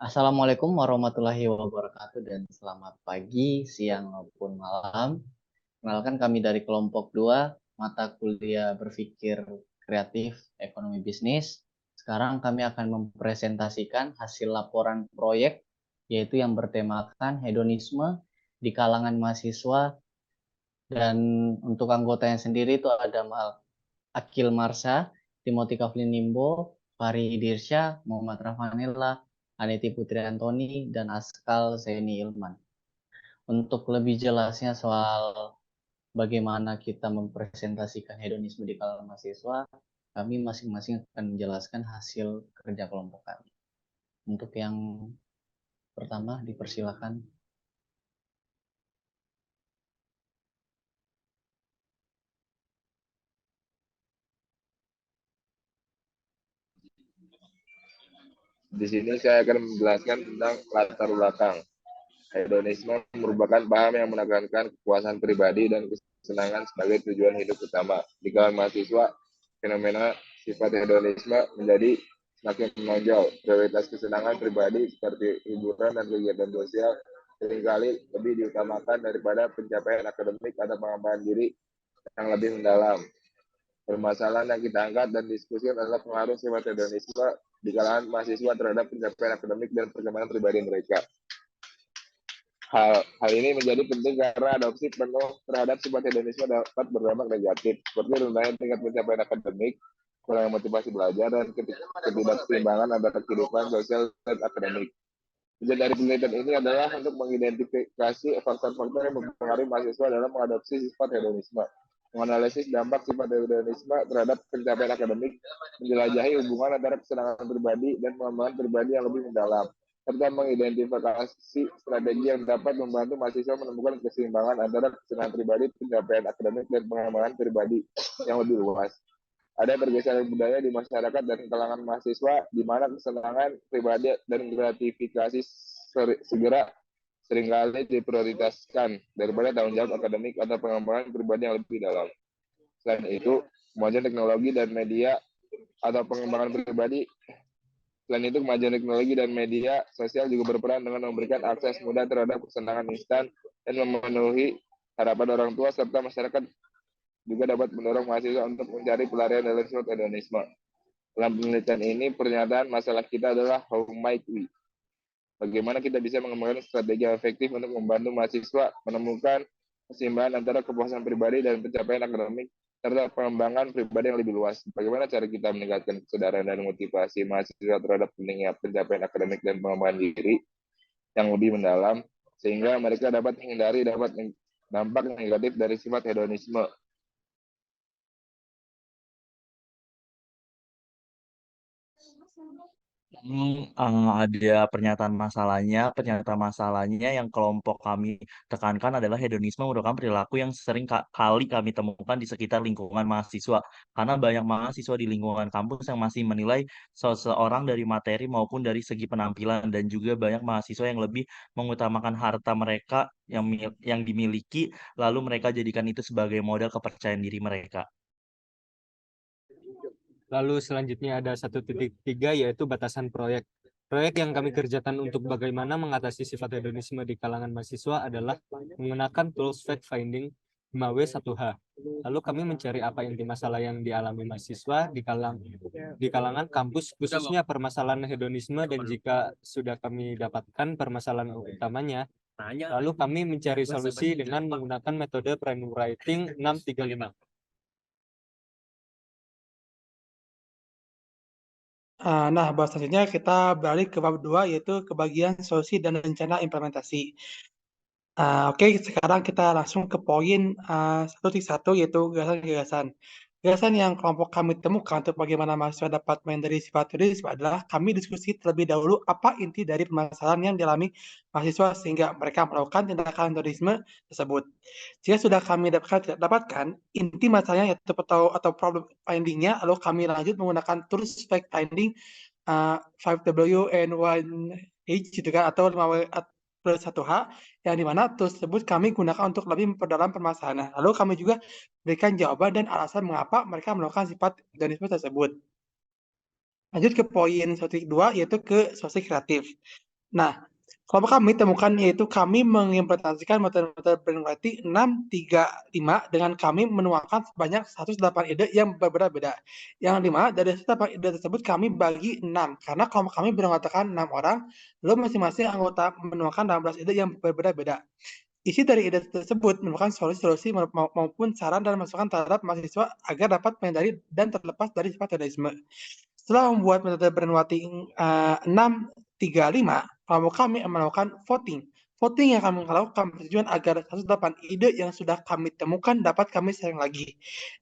Assalamualaikum warahmatullahi wabarakatuh dan selamat pagi, siang maupun malam. Kenalkan kami dari kelompok 2 mata kuliah berpikir kreatif ekonomi bisnis. Sekarang kami akan mempresentasikan hasil laporan proyek yaitu yang bertemakan hedonisme di kalangan mahasiswa dan untuk anggotanya sendiri itu ada Akil Marsha, Timothy Kavlin Nimbo, Fahri Dirsya, Muhammad Rafanillah, Aniti Putri Antoni, dan Askal Zaini Ilman. Untuk lebih jelasnya soal bagaimana kita mempresentasikan hedonisme di kalangan mahasiswa, kami masing-masing akan menjelaskan hasil kerja kelompok kami. Untuk yang pertama, dipersilakan. Di sini saya akan menjelaskan tentang latar belakang. Hedonisme merupakan paham yang menekankan kepuasan pribadi dan kesenangan sebagai tujuan hidup utama. Di kalangan mahasiswa, fenomena sifat hedonisme menjadi semakin menonjol. Prioritas kesenangan pribadi seperti hiburan dan kegiatan sosial seringkali lebih diutamakan daripada pencapaian akademik atau pengembangan diri yang lebih mendalam. Permasalahan yang kita angkat dan diskusikan adalah pengaruh sifat hedonisme di kalangan mahasiswa terhadap pencapaian akademik dan perkembangan pribadi mereka. Hal ini menjadi penting karena adopsi penuh terhadap sifat hedonisme dapat berdampak negatif, seperti rendahnya tingkat pencapaian akademik, kurangnya motivasi belajar, dan ketidakseimbangan antara kehidupan sosial dan akademik. Tujuan dari penelitian ini adalah untuk mengidentifikasi faktor-faktor yang mempengaruhi mahasiswa dalam mengadopsi sifat hedonisme, menganalisis dampak sifat hedonisme terhadap pencapaian akademik, menjelajahi hubungan antara kesenangan pribadi dan pengembangan pribadi yang lebih mendalam, serta mengidentifikasi strategi yang dapat membantu mahasiswa menemukan keseimbangan antara kesenangan pribadi, pencapaian akademik, dan pengembangan pribadi yang lebih luas. Ada pergeseran budaya di masyarakat dan kalangan mahasiswa di mana kesenangan pribadi dan gratifikasi segera seringkali diprioritaskan daripada tanggung jawab akademik atau pengembangan pribadi yang lebih dalam. Selain itu, kemajuan teknologi dan media atau pengembangan pribadi kemajuan teknologi dan media sosial juga berperan dengan memberikan akses mudah terhadap kesenangan instan dan memenuhi harapan orang tua serta masyarakat juga dapat mendorong mahasiswa untuk mencari pelarian dari sifat hedonisme. Dalam penelitian ini, pernyataan masalah kita adalah how might we? Bagaimana kita bisa mengembangkan strategi yang efektif untuk membantu mahasiswa menemukan keseimbangan antara kepuasan pribadi dan pencapaian akademik serta pengembangan pribadi yang lebih luas. Bagaimana cara kita meningkatkan kesadaran dan motivasi mahasiswa terhadap pentingnya pencapaian akademik dan pengembangan diri yang lebih mendalam sehingga mereka dapat menghindari dampak negatif dari sifat hedonisme. Ada pernyataan masalahnya yang kelompok kami tekankan adalah hedonisme merupakan perilaku yang sering kali kami temukan di sekitar lingkungan mahasiswa. Karena banyak mahasiswa di lingkungan kampus yang masih menilai seseorang dari materi maupun dari segi penampilan dan juga banyak mahasiswa yang lebih mengutamakan harta mereka yang dimiliki lalu mereka jadikan itu sebagai modal kepercayaan diri mereka. Lalu selanjutnya ada 1.3 yaitu batasan proyek. Proyek yang kami kerjakan untuk bagaimana mengatasi sifat hedonisme di kalangan mahasiswa adalah menggunakan tools fact finding 5W1H. Lalu kami mencari apa inti masalah yang dialami mahasiswa di kalangan kampus, khususnya permasalahan hedonisme, dan jika sudah kami dapatkan permasalahan utamanya, lalu kami mencari solusi dengan menggunakan metode brainwriting 635. Nah, bahas selanjutnya kita beralih ke bab 2, yaitu kebagian solusi dan rencana implementasi. Oke, sekarang kita langsung ke poin 1.1, yaitu gagasan-gagasan. Gagasan yang kelompok kami temukan untuk bagaimana mahasiswa dapat menghindari sifat hedonisme adalah kami diskusi terlebih dahulu apa inti dari permasalahan yang dialami mahasiswa sehingga mereka melakukan tindakan hedonisme tersebut. Jika sudah kami dapatkan inti masalahnya atau problem finding-nya, lalu kami lanjut menggunakan tools fact finding 5W and 1H gitu kan, atau 5W plus 1H, yang dimana tools tersebut kami gunakan untuk lebih memperdalam permasalahan. Lalu kami juga berikan jawaban dan alasan mengapa mereka melakukan sifat hedonisme tersebut. Lanjut ke poin 1.2, yaitu ke solusi kreatif. Nah, kelompok kami temukan yaitu kami mengimplementasikan metode Brainwriting 635 dengan kami menuangkan sebanyak 108 ide yang berbeda-beda. Yang dimana dari 108 ide tersebut kami bagi 6, karena kelompok kami beranggotakan 6 orang, lalu masing-masing anggota menuangkan 16 ide yang berbeda-beda. Isi dari ide tersebut merupakan solusi-solusi maupun saran dan masukan terhadap mahasiswa agar dapat menghindari dan terlepas dari sifat hedonisme. Setelah membuat metode Brainwriting 635, kelompok kami melakukan voting. Voting yang kami lakukan bertujuan agar 108 ide yang sudah kami temukan dapat kami sharing lagi.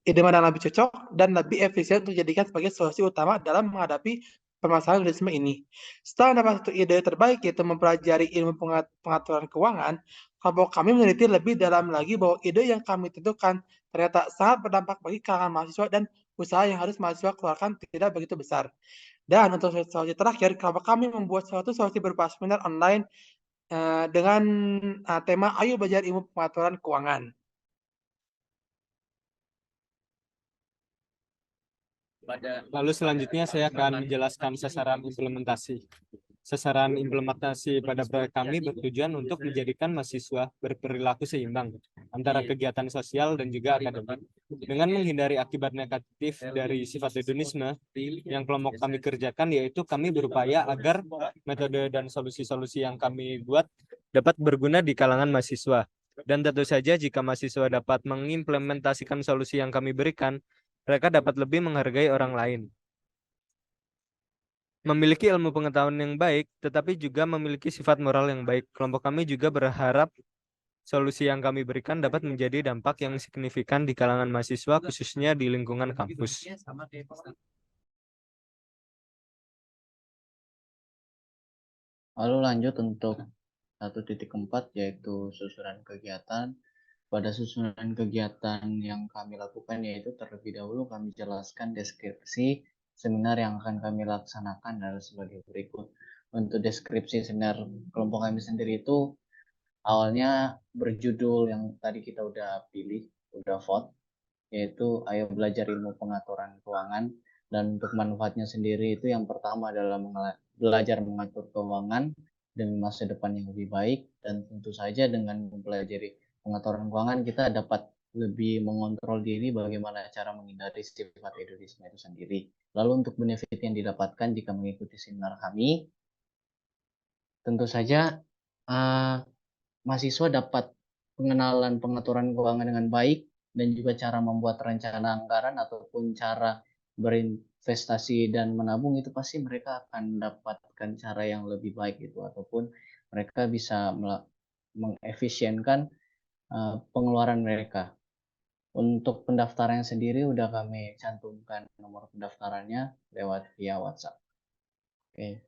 Ide mana yang lebih cocok dan lebih efisien untuk dijadikan sebagai solusi utama dalam menghadapi permasalahan hedonisme ini. Setelah mendapat satu ide terbaik, yaitu mempelajari ilmu pengaturan keuangan, kelompok kami meneliti lebih dalam lagi bahwa ide yang kami tentukan ternyata sangat berdampak bagi kalangan mahasiswa dan usaha yang harus mahasiswa keluarkan tidak begitu besar. Dan untuk solusi terakhir, kelompok kami membuat suatu solusi berupa seminar online dengan tema Ayo Belajar Ilmu Pengaturan Keuangan. Lalu selanjutnya saya akan menjelaskan sasaran implementasi. Sasaran implementasi pada proyek kami bertujuan untuk menjadikan mahasiswa berperilaku seimbang antara kegiatan sosial dan juga akademik. Dengan menghindari akibat negatif dari sifat hedonisme, yang kelompok kami kerjakan yaitu kami berupaya agar metode dan solusi-solusi yang kami buat dapat berguna di kalangan mahasiswa. Dan tentu saja jika mahasiswa dapat mengimplementasikan solusi yang kami berikan, mereka dapat lebih menghargai orang lain. Memiliki ilmu pengetahuan yang baik, tetapi juga memiliki sifat moral yang baik. Kelompok kami juga berharap solusi yang kami berikan dapat menjadi dampak yang signifikan di kalangan mahasiswa, khususnya di lingkungan kampus. Lalu lanjut untuk 1.4 yaitu susunan kegiatan. Pada susunan kegiatan yang kami lakukan yaitu terlebih dahulu kami jelaskan deskripsi seminar yang akan kami laksanakan adalah sebagai berikut. Untuk deskripsi seminar kelompok kami sendiri itu awalnya berjudul yang tadi kita udah pilih, udah vote, yaitu Ayo Belajar Ilmu Pengaturan Keuangan. Dan untuk manfaatnya sendiri itu yang pertama adalah belajar mengatur keuangan demi masa depan yang lebih baik, dan tentu saja dengan mempelajari pengaturan keuangan kita dapat lebih mengontrol diri bagaimana cara menghindari sifat hedonisme itu sendiri. Lalu untuk benefit yang didapatkan jika mengikuti seminar kami, tentu saja mahasiswa dapat pengenalan pengaturan keuangan dengan baik dan juga cara membuat rencana anggaran ataupun cara berinvestasi dan menabung itu pasti mereka akan mendapatkan cara yang lebih baik itu ataupun mereka bisa mengefisienkan pengeluaran mereka. Untuk pendaftaran sendiri udah kami cantumkan nomor pendaftarannya lewat via WhatsApp. Oke.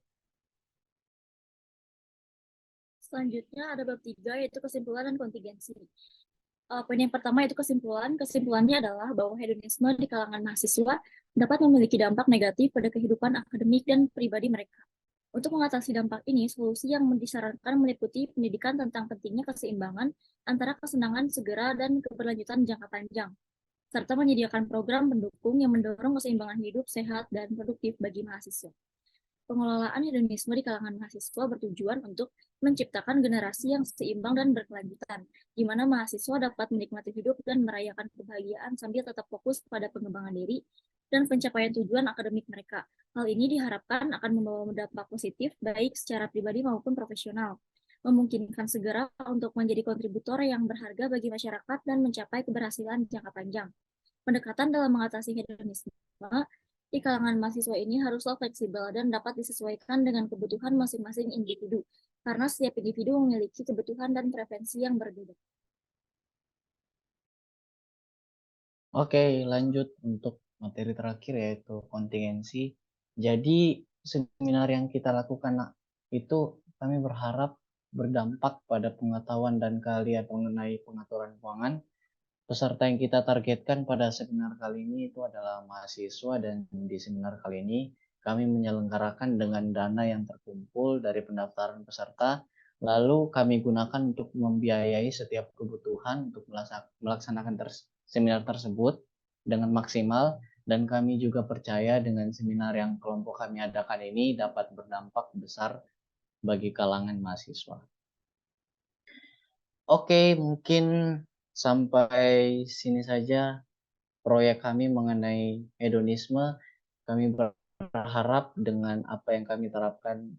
Selanjutnya ada bab 3 yaitu kesimpulan dan kontingensi. Poin yang pertama yaitu kesimpulan. Kesimpulannya adalah bahwa hedonisme di kalangan mahasiswa dapat memiliki dampak negatif pada kehidupan akademik dan pribadi mereka. Untuk mengatasi dampak ini, solusi yang disarankan meliputi pendidikan tentang pentingnya keseimbangan antara kesenangan segera dan keberlanjutan jangka panjang, serta menyediakan program pendukung yang mendorong keseimbangan hidup sehat dan produktif bagi mahasiswa. Pengelolaan hedonisme di kalangan mahasiswa bertujuan untuk menciptakan generasi yang seimbang dan berkelanjutan, di mana mahasiswa dapat menikmati hidup dan merayakan kebahagiaan sambil tetap fokus pada pengembangan diri dan pencapaian tujuan akademik mereka. Hal ini diharapkan akan membawa dampak positif baik secara pribadi maupun profesional, memungkinkan segera untuk menjadi kontributor yang berharga bagi masyarakat dan mencapai keberhasilan jangka panjang. Pendekatan dalam mengatasi hedonisme di kalangan mahasiswa ini haruslah fleksibel dan dapat disesuaikan dengan kebutuhan masing-masing individu, karena setiap individu memiliki kebutuhan dan preferensi yang berbeda. Oke, lanjut untuk materi terakhir yaitu kontingensi. Jadi seminar yang kita lakukan itu kami berharap berdampak pada pengetahuan dan keahlian mengenai pengaturan keuangan. Peserta yang kita targetkan pada seminar kali ini itu adalah mahasiswa, dan di seminar kali ini kami menyelenggarakan dengan dana yang terkumpul dari pendaftaran peserta, lalu kami gunakan untuk membiayai setiap kebutuhan untuk melaksanakan seminar tersebut dengan maksimal, dan kami juga percaya dengan seminar yang kelompok kami adakan ini dapat berdampak besar bagi kalangan mahasiswa. Oke, mungkin sampai sini saja proyek kami mengenai hedonisme. Kami berharap dengan apa yang kami terapkan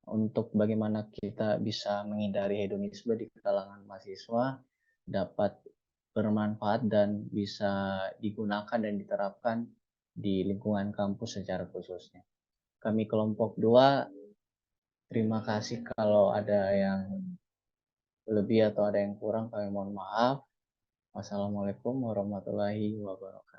untuk bagaimana kita bisa menghindari hedonisme di kalangan mahasiswa dapat bermanfaat dan bisa digunakan dan diterapkan di lingkungan kampus secara khususnya. Kami kelompok 2, terima kasih kalau ada yang lebih atau ada yang kurang, kami mohon maaf. Wassalamualaikum warahmatullahi wabarakatuh.